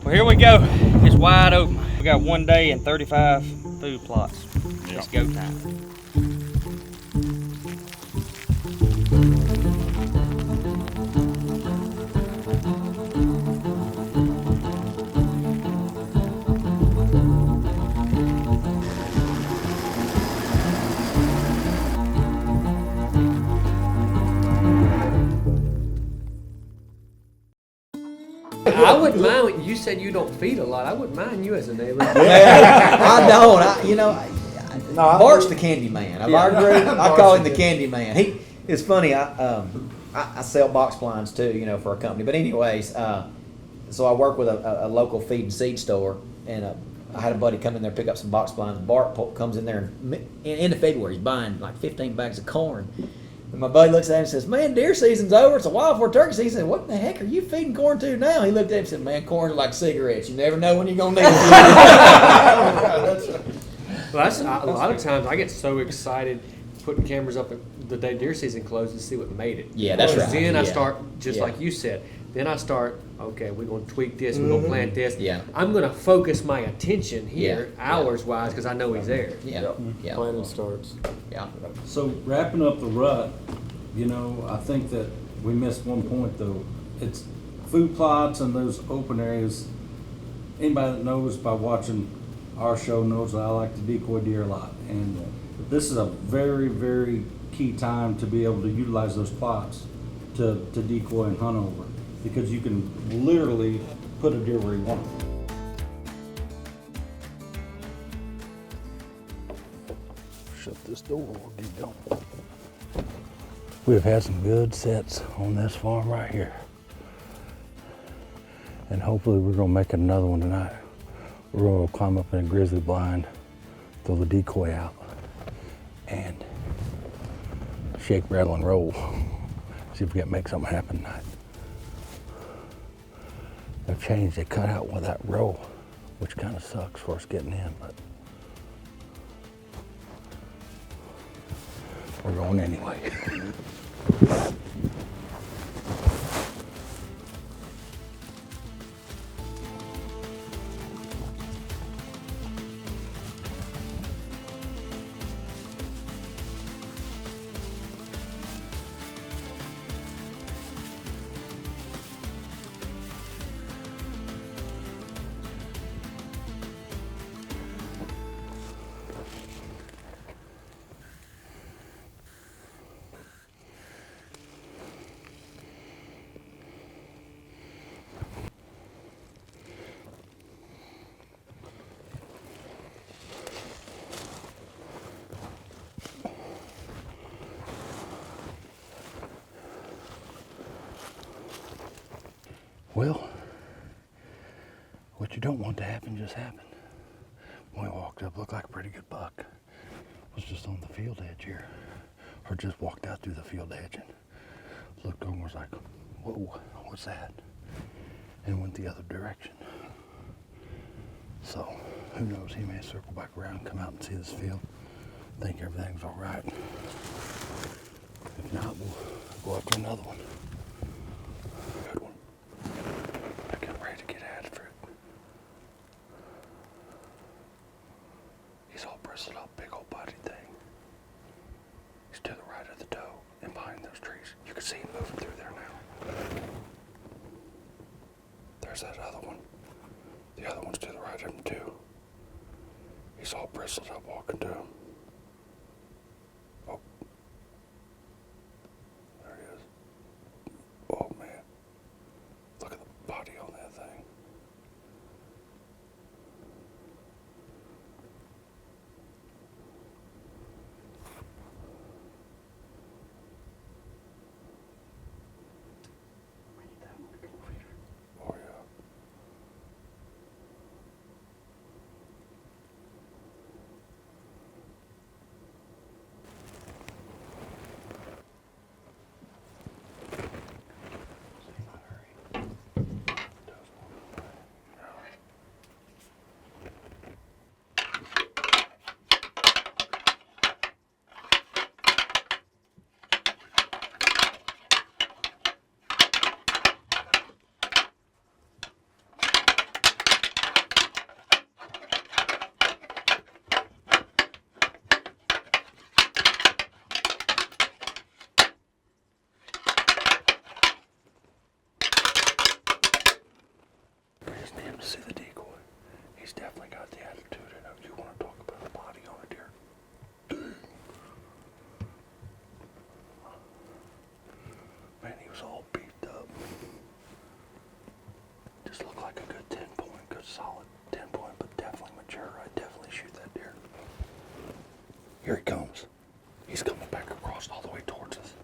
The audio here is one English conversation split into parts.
Well, here we go. It's wide open. We got 1 day and 35 food plots. It's go time. I wouldn't mind when you said you don't feed a lot. I wouldn't mind you as a neighbor. I don't. Bart's the candy man of our group. I call him the candy man. It's funny. I sell box blinds too, for a company. But anyways, so I work with a local feed and seed store, and I had a buddy come in there pick up some box blinds. Bart comes in there and in February he's buying like 15 bags of corn. And my buddy looks at him and says, "Man, deer season's over. It's a while before turkey season." He said, "What the heck are you feeding corn to now?" He looked at him and said, "Man, corn's like cigarettes. You never know when you're going to need it." Well, a lot of times I get so excited putting cameras up the day deer season closes to see what made it. Yeah, that's right. Then I Yeah. start, just like you said, then I start, okay, we're going to tweak this, we're going to plant this. Yeah. I'm going to focus my attention here, Yeah. hours-wise, because I know he's there. Yeah. Yeah. Planning starts. Yeah. So wrapping up the rut, I think that we missed one point though. It's food plots and those open areas. Anybody that knows by watching our show knows that I like to decoy deer a lot. And this is a very, very key time to be able to utilize those plots to decoy and hunt over. Because you can literally put a deer where you want it. Shut this door, we'll get going. We've had some good sets on this farm right here. And hopefully we're gonna make another one tonight. We're gonna climb up in a grizzly blind, throw the decoy out, and shake, rattle, and roll. See if we can make something happen tonight. They've changed, they cut out with that row, which kind of sucks for us getting in, but we're going anyway. Well, what you don't want to happen just happened. When we walked up, looked like a pretty good buck. Was just on the field edge here. Or just walked out through the field edge and looked over and was like, whoa, what's that? And went the other direction. So, who knows, he may circle back around, come out and see this field, think everything's all right. If not, we'll go after another one. Good one. I can't ready to get after it. He's all bristled up, big old body thing. He's to the right of the doe and behind those trees. You can see him moving through there now. There's that other one. The other one's to the right of him too. He's all bristled up walking to him. Oh. There he is. Oh man. Look at the body on that thing. Oh yeah. Just need him to see the decoy. He's definitely got the attitude in him. You want to talk about a body on a deer? Man, he was all beefed up. Just looked like a good 10 point, good solid 10 point, but definitely mature. I'd definitely shoot that deer. Here he comes. He's coming back across all the way towards us.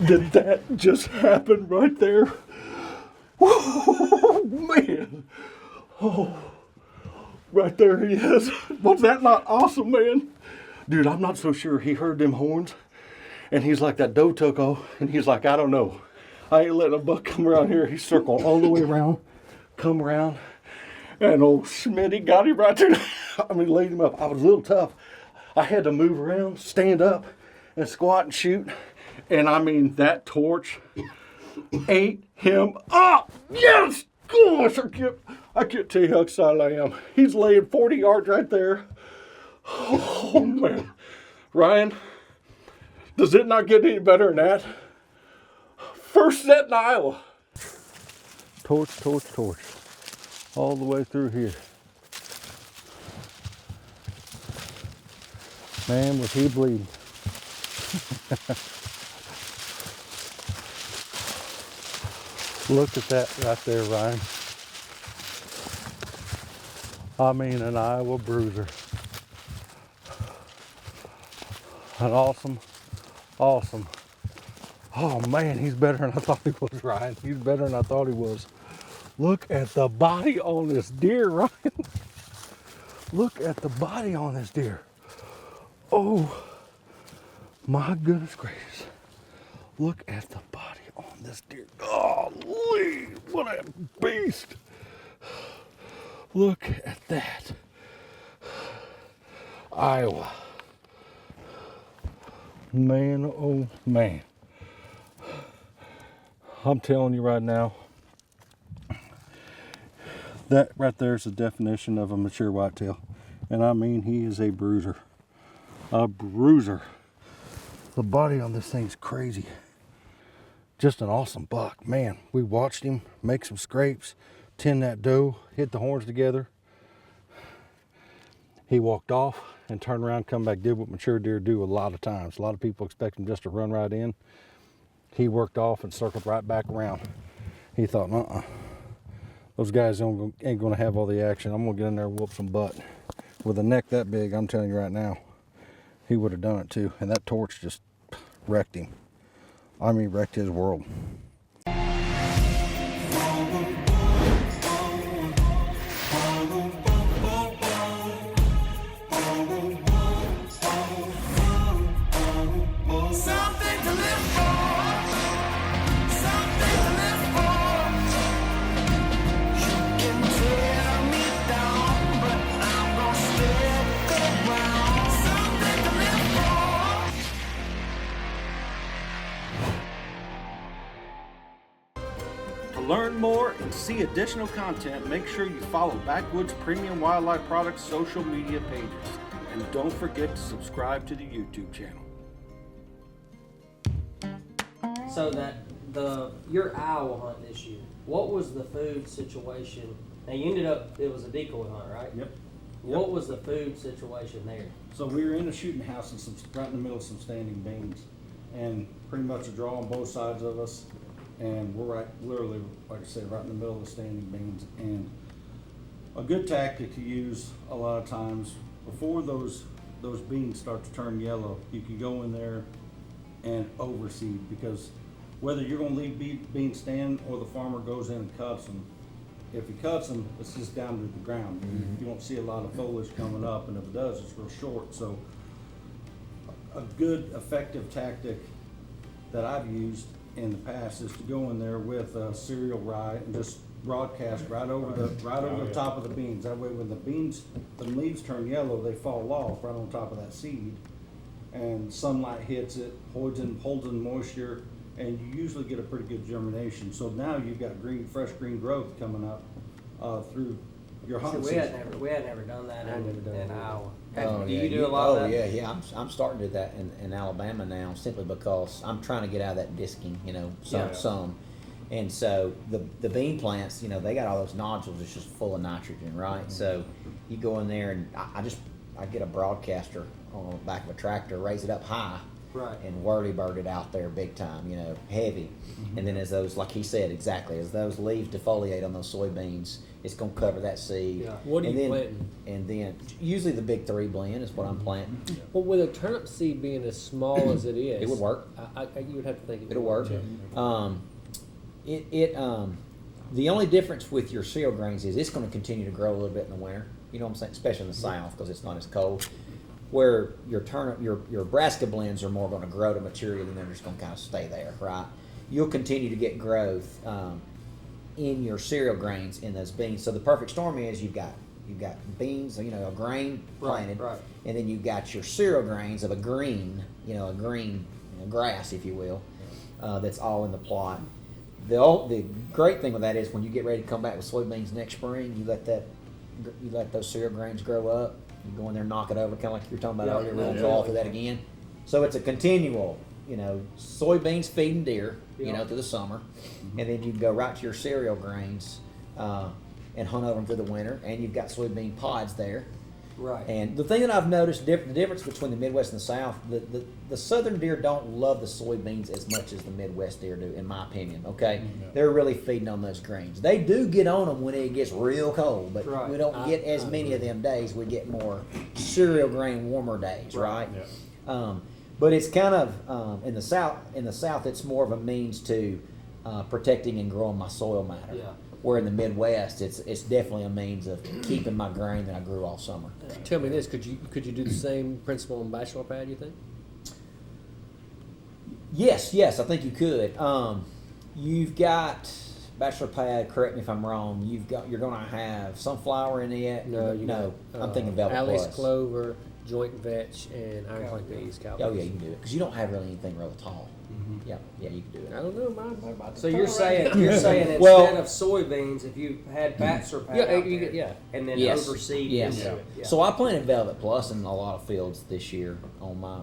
Did that just happen right there? Oh, man. Oh, right there he is. Was that not awesome, man? Dude, I'm not so sure he heard them horns. And he's like, that doe took off. And he's like, I don't know. I ain't letting a buck come around here. He circled all the way around, come around. And old Smitty got him right there. I mean, laid him up. I was a little tough. I had to move around, stand up, and squat and shoot. And I mean, that torch ate him up. Yes! Gosh, I can't tell you how excited I am. He's laying 40 yards right there. Oh, man. Ryan, does it not get any better than that? First set in Iowa. Torch, torch, torch. All the way through here. Man, was he bleeding. Look at that right there, Ryan. I mean, an Iowa bruiser. An awesome. Oh man, he's better than I thought he was, Ryan. He's better than I thought he was. Look at the body on this deer, Ryan. Look at the body on this deer. Oh, my goodness gracious. Look at the body on this deer. Golly, what a beast. Look at that. Iowa. Man, oh man. I'm telling you right now, that right there is the definition of a mature whitetail. And I mean, he is a bruiser. A bruiser. The body on this thing's crazy. Just an awesome buck. Man, we watched him make some scrapes, tend that doe, hit the horns together. He walked off and turned around, come back, did what mature deer do a lot of times. A lot of people expect him just to run right in. He worked off and circled right back around. He thought, those guys ain't gonna have all the action. I'm gonna get in there and whoop some butt. With a neck that big, I'm telling you right now, he would have done it too. And that torch just wrecked him. I mean, wrecked his world. learn more and see additional content, make sure you follow Backwoods Premium Wildlife Products social media pages. And don't forget to subscribe to the YouTube channel. So your owl hunt this year, what was the food situation? Now you ended up, it was a decoy hunt, right? Yep. What was the food situation there? So we were in a shooting house and right in the middle of some standing beans, and pretty much a draw on both sides of us, and we're literally, like I said, right in the middle of the standing beans. And a good tactic to use a lot of times before those beans start to turn yellow, you can go in there and overseed, because whether you're going to leave beans stand or the farmer goes in and cuts them, if he cuts them, it's just down to the ground. You won't see a lot of foliage coming up, and if it does, it's real short. So a good effective tactic that I've used in the past is to go in there with a cereal rye and just broadcast right over the top of the beans. That way when the leaves turn yellow, they fall off right on top of that seed, and sunlight hits it, holds in moisture, and you usually get a pretty good germination. So now you've got fresh green growth coming up through your hunting season. We had never done that in Iowa. Oh, Do yeah, you do a lot of that? Yeah. I'm starting to do that in Alabama now, simply because I'm trying to get out of that disking, some. And so the bean plants, they got all those nodules. It's just full of nitrogen, right? So you go in there, and I get a broadcaster on the back of a tractor, raise it up high, Right. and whirly-bird it out there big time, heavy. And then as those, like he said exactly, as those leaves defoliate on those soybeans, it's going to cover that seed. Yeah. What are and you then, planting? And then usually the big 3 blend is what I'm planting. Well, with a turnip seed being as small as it is, It would work. You would have to think It'll work. The only difference with your cereal grains is it's going to continue to grow a little bit in the winter. You know what I'm saying? Especially in the South, because it's not as cold. Where your brassica blends are more going to grow to maturity, and they're just going to kind of stay there, right? You'll continue to get growth in your cereal grains in those beans. So the perfect storm is you've got beans, a grain planted, right. and then you've got your cereal grains of a green grass, if you will, that's all in the plot. The great thing with that is when you get ready to come back with soybeans next spring, you let those cereal grains grow up. You go in there and knock it over, kind of like you were talking about earlier. We'll draw through that again. So it's a continual, soybeans feeding deer, through the summer, and then you can go right to your cereal grains and hunt over them through the winter, and you've got soybean pods there. Right. And the thing that I've noticed, the difference between the Midwest and the South, the southern deer don't love the soybeans as much as the Midwest deer do, in my opinion, okay? They're really feeding on those greens. They do get on them when it gets real cold, but Right. we don't get as many of them days. We get more cereal grain warmer days, right? Yeah. But it's kind of, in the South, it's more of a means to protecting and growing my soil matter. Yeah. Where in the Midwest, it's definitely a means of keeping my grain that I grew all summer. Tell me this: could you do the same principle on bachelor pad? You think? Yes, I think you could. You've got bachelor pad. Correct me if I'm wrong. You're going to have sunflower in it. No. I'm thinking velvet Alice plus. clover, joint vetch, and iron plank peas. Oh yeah, you can do it because you don't have really anything real tall. Yeah, you can do it. I don't know. My So you're saying instead Well- of soybeans, if you had bachelor pad Yeah, out you there, get- yeah. and then Yes. overseed Yes. into it. Yeah. So I planted velvet plus in a lot of fields this year on my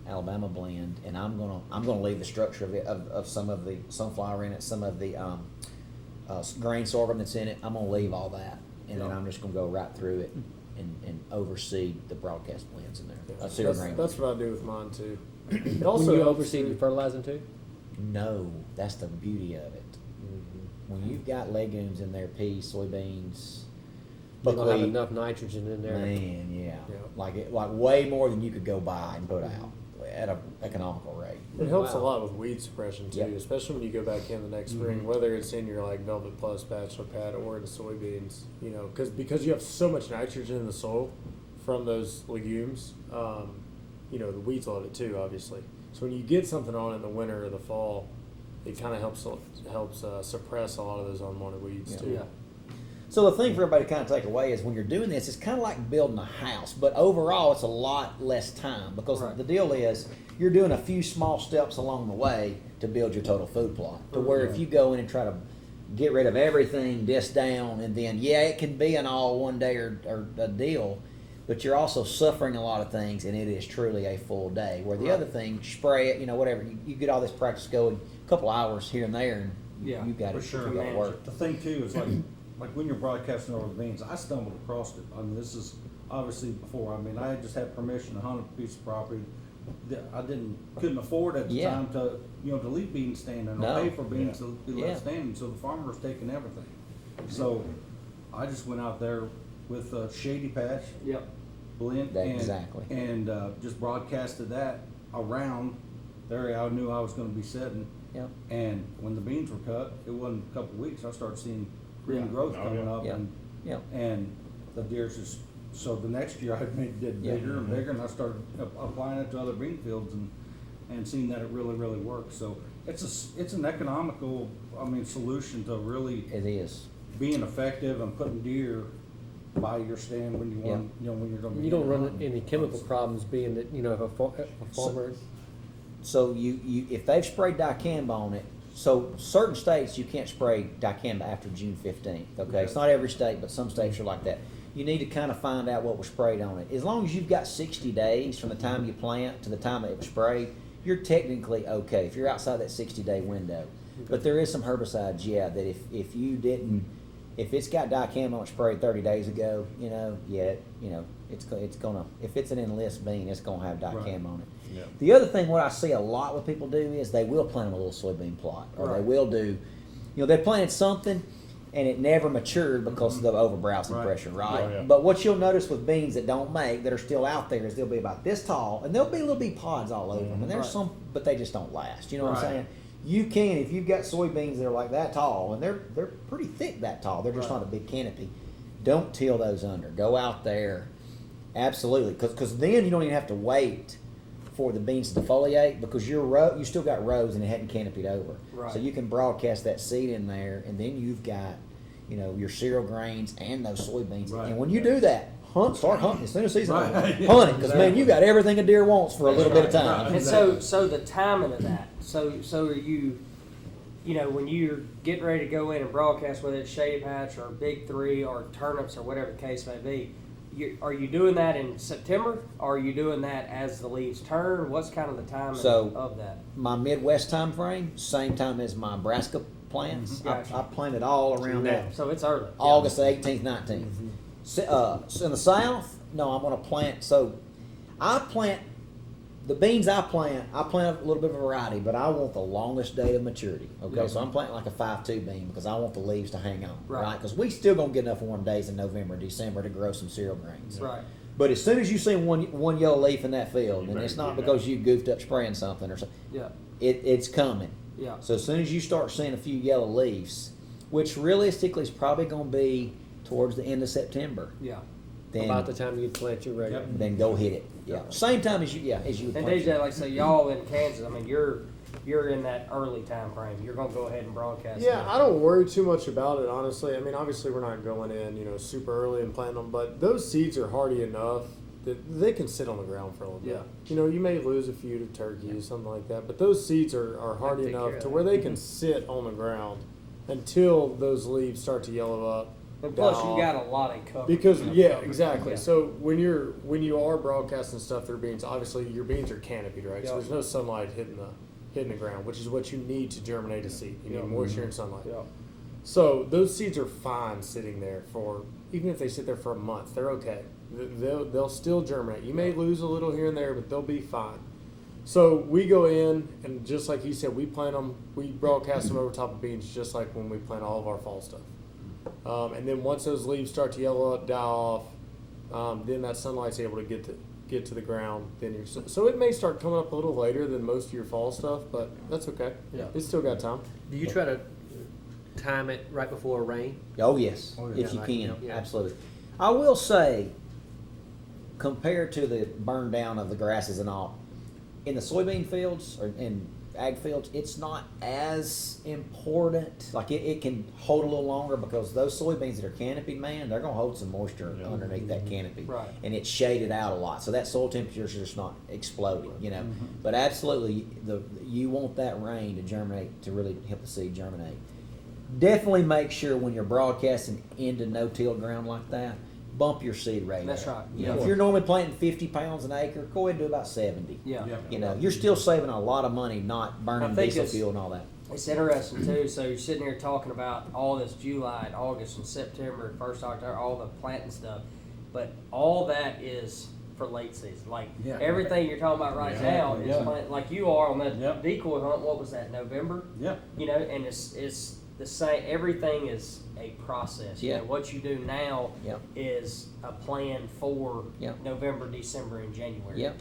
Alabama blend, and I'm gonna leave the structure of some of the sunflower in it, some of the grain sorghum that's in it. I'm gonna leave all that, and then I'm just gonna go right through it and overseed the broadcast blends in there. Cereal grain. That's what I do with mine too. It When also you helps overseed, too- you fertilizing too? No, that's the beauty of it. When you've got legumes in there, peas, soybeans, You don't have buckwheat, enough nitrogen in there. man, yeah, Yeah. like way more than you could go buy and put out at an economical rate. It helps Wow. a lot with weed suppression too, Yep. especially when you go back in the next spring, whether it's in your like Velvet Plus bachelor pad or in the soybeans. Because you have so much nitrogen in the soil from those legumes. The weeds love it too, obviously. So when you get something on in the winter or the fall, it kind of helps suppress a lot of those unwanted weeds Yeah. too. Yeah. So the thing for everybody to kind of take away is when you're doing this, it's kind of like building a house, but overall it's a lot less time because Right. the deal is you're doing a few small steps along the way to build your total food plot. To where if you go in and try to get rid of everything, disc down, and then it can be an all one day or a deal, but you're also suffering a lot of things, and it is truly a full day. Where the other thing, spray it, whatever, you get all this practice going, a couple hours here and there, and you got For it. sure. You got to work. The thing too is like when you're broadcasting over the beans, I stumbled across it. I mean, this is obviously before. I mean, I had just had permission to hunt a piece of property that I couldn't afford at the time to to leave beans standing or pay for beans to be left standing. So the farmer was taking everything. So I just went out there with a shady patch. Blend and just broadcasted that around the area I knew I was going to be setting. And when the beans were cut, it wasn't a couple of weeks. I started seeing green growth coming up, and the deers just. So the next year I did bigger and bigger, and I started applying it to other bean fields and seeing that it really works. So it's an economical solution to really being effective and putting deer by your stand when you want when you're going to. You don't run any chemical problems, being that if a farmer. So you if they've sprayed dicamba on it, so certain states you can't spray dicamba after June 15th. Okay, it's not every state, but some states are like that. You need to kind of find out what was sprayed on it. As long as you've got 60 days from the time you plant to the time it was sprayed, you're technically okay if you're outside that 60-day window. But there is some herbicides, that if you didn't, if it's got dicamba on it sprayed 30 days ago, it's gonna, if it's an enlist bean, it's gonna have dicamba on it. The other thing, what I see a lot with people do is they will plant a little soybean plot, or they will do, they planted something and it never matured because of the overbrowsing pressure, right? But what you'll notice with beans that don't make, that are still out there, is they'll be about this tall, and there'll be little bitty pods all over them, and there's some, but they just don't last. You know what I'm saying? You can, if you've got soybeans that are like that tall, and they're pretty thick that tall, they're just not a big canopy, don't till those under. Go out there, absolutely, because then you don't even have to wait for the beans to defoliate, because you still got rows and it hadn't canopied over. So you can broadcast that seed in there, and then you've got your cereal grains and those soybeans. And when you do that, start hunting as soon as season over. Hunt it, because man, you got everything a deer wants for a little bit of time. And so the timing of that. So are you, when you're getting ready to go in and broadcast, whether it's shady patch or big 3 or turnips or whatever the case may be, are you doing that in September? Or are you doing that as the leaves turn? What's kind of the timing of that? My Midwest time frame, same time as my Nebraska plants. I planted all around that. So it's early. August 18th, 19th. So in the South, no, I'm going to plant. So I plant the beans. I plant a little bit of a variety, but I want the longest date of maturity. Okay, so I'm planting like a 5-2 bean because I want the leaves to hang on, right? Because we still gonna get enough warm days in November, December to grow some cereal grains, right? But as soon as you see one yellow leaf in that field, and it's not because you goofed up spraying something or something, it's coming. So as soon as you start seeing a few yellow leaves, which realistically is probably gonna be towards the end of September. Then, about the time you plant your regular. Then go hit it. Same time as you would And plant. DJ, like say y'all in Kansas, you're in that early time frame. You're gonna go ahead and broadcast. Yeah, I don't worry too much about it, honestly. Obviously we're not going in, super early and planting them, but those seeds are hardy enough that they can sit on the ground for a little bit. You may lose a few to turkeys, something like that, but those seeds are hardy enough to where they can sit on the ground until those leaves start to yellow up. And plus, you got a lot of cover. Because exactly. So when you are broadcasting stuff through beans, obviously your beans are canopied, right? So there's no sunlight hitting the ground, which is what you need to germinate a seed. You need moisture and sunlight. So those seeds are fine sitting there for, even if they sit there for a month, they're okay. They'll still germinate. You may lose a little here and there, but they'll be fine. So we go in, and just like you said, we plant them, we broadcast them over top of beans, just like when we plant all of our fall stuff. And then once those leaves start to yellow up, die off, then that sunlight's able to get to the ground. Then so it may start coming up a little later than most of your fall stuff, but that's okay. It's still got time. Do you try to time it right before rain? Oh yes, if you can, absolutely. I will say, compared to the burn down of the grasses and all, in the soybean fields or in ag fields, it's not as important. Like it can hold a little longer because those soybeans that are canopied, man, they're gonna hold some moisture underneath that canopy, and it's shaded out a lot, so that soil temperature is just not exploding, But absolutely, you want that rain to germinate, to really help the seed germinate. definitely make sure when you're broadcasting into no-till ground like that, bump your seed rate. That's up. right. You know, Yeah. if you're normally planting 50 pounds an acre, go ahead and do about 70. Yeah. You know, you're still saving a lot of money not burning I think diesel it's- fuel and all that. It's interesting too. So you're sitting here talking about all this July and August and September, 1st October, all the planting stuff, but all that is for late season. Like Yeah. everything you're talking about right now is Yeah. plant, like you are on that Yep. decoy hunt. What was that? November. Yeah. You know, and it's the same. Everything is a process. You Yeah. know, what you do now Yep. is a plan for Yep. November, December, and January. Yep.